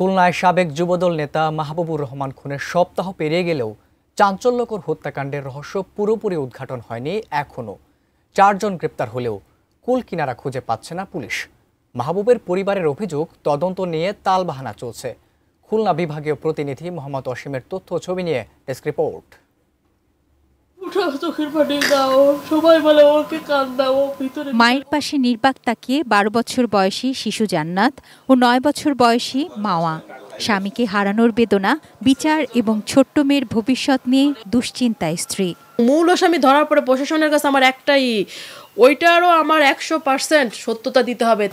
খুলনায় সাবেক যুবদল নেতা মাহবুবুর রহমান খুনের সপ্তাহ পেরিয়ে গেলেও চাঞ্চল্যকর হত্যাকাণ্ডের রহস্য পুরোপুরি উদ্ঘাটন হয়নি এখনও। 4 জন গ্রেপ্তার হলেও কুল কিনারা খুঁজে পাচ্ছে না পুলিশ। মাহবুবের পরিবারের অভিযোগ, তদন্ত নিয়ে তালবাহানা চলছে। খুলনা বিভাগীয় প্রতিনিধি মোহাম্মদ অসীমের তথ্য ছবি নিয়ে ডেস্ক রিপোর্ট। মায়ের পাশে নির্বাক তাকিয়ে 12 বছর বয়সী শিশু জান্নাত ও 9 বছর বয়সী মাওয়া। স্বামীকে হারানোর বেদনা, বিচার এবং ছোট্ট মেয়ের ভবিষ্যৎ নিয়ে দুশ্চিন্তায় স্ত্রী। মূল আসামি ধরার পরে প্রশাসনের কাছে আমার একটাই, ওইটারও আমার 100% সত্যতা দিতে হবে।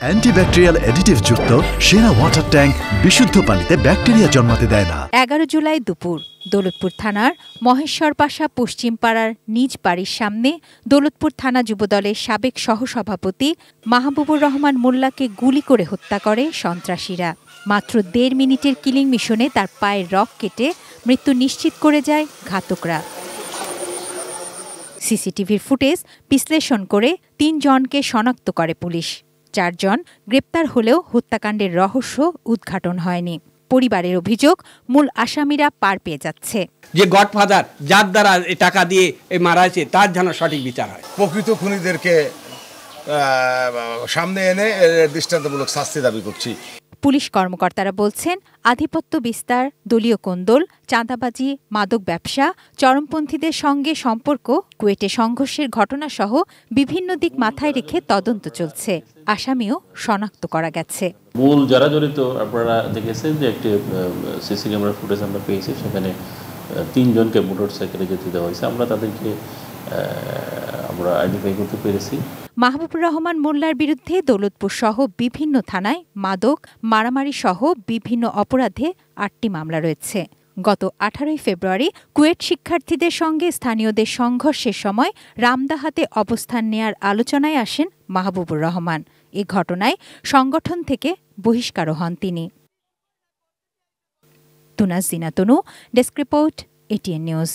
অ্যান্টিব্যাকটেরিয়াল অ্যাডিটিভ যুক্ত সেরা ওয়াটার ট্যাঙ্ক বিশুদ্ধ পানিতে ব্যাকটেরিয়া জন্মাতে দেয় না। 11 জুলাই দুপুর দৌলতপুর থানার মহেশ্বর পাশা পশ্চিম পাড়ার নিজ বাড়ির সামনে দৌলতপুর থানা যুবদলের সাবেক সহসভাপতি মাহবুবুর রহমান মোল্লাকে গুলি করে হত্যা করে সন্ত্রাসীরা। মাত্র 1.5 মিনিটের কিলিং মিশনে তার পায়ের রগ কেটে মৃত্যু নিশ্চিত করে যায় ঘাতকরা। সিসিটিভির ফুটেজ বিশ্লেষণ করে 3 জনকে শনাক্ত করে পুলিশ। 4 জন গ্রেপ্তার হলেও হত্যাকাণ্ডের রহস্য উদ্ঘাটন হয়নি। পরিবারের অভিযোগ, মূল আসামিরা পার পেয়ে যাচ্ছে। যে গডফাদার, যার দ্বারা টাকা দিয়ে মারা হয়েছে, তার যেন সঠিক বিচার হয়। প্রকৃত খুনিদেরকে সামনে এনে দৃষ্টান্তমূলক শাস্তি দাবি করছি। পুলিশ কর্মকর্তারা বলছেন, আধিপত্য বিস্তার, দলীয় কোন্দল, চাঁদাবাজি, মাদক ব্যবসা, চরমপন্থীদের সঙ্গে সম্পর্ক, কুয়েটে সংঘর্ষের ঘটনাসহ বিভিন্ন দিক মাথায় রেখে তদন্ত চলছে। আসামিও শনাক্ত করা গেছে। মূল যারা জড়িত, আপনারা দেখেছেন যে একটি সিসি ক্যামেরা ফুটেজ আমরা পেয়েছি, সেখানে 3 জনকে মোটরসাইকেলে যেতে দেওয়া হয়েছে। আমরা তাদেরকে আইডেন্টিফাই করতে পেরেছি। মাহবুবুর রহমান মোল্লার বিরুদ্ধে দৌলতপুর সহ বিভিন্ন থানায় মাদক, মারামারি সহ বিভিন্ন অপরাধে 8টি মামলা রয়েছে। গত 18 ফেব্রুয়ারি কুয়েট শিক্ষার্থীদের সঙ্গে স্থানীয়দের সংঘর্ষের সময় রামদাহাতে অবস্থান নেয়ার আলোচনায় আসেন মাহবুবুর রহমান। এ ঘটনায় সংগঠন থেকে বহিষ্কারও হন তিনি। তুনাজ জিনা তনু, ডেস্ক রিপোর্ট, ATN নিউজ।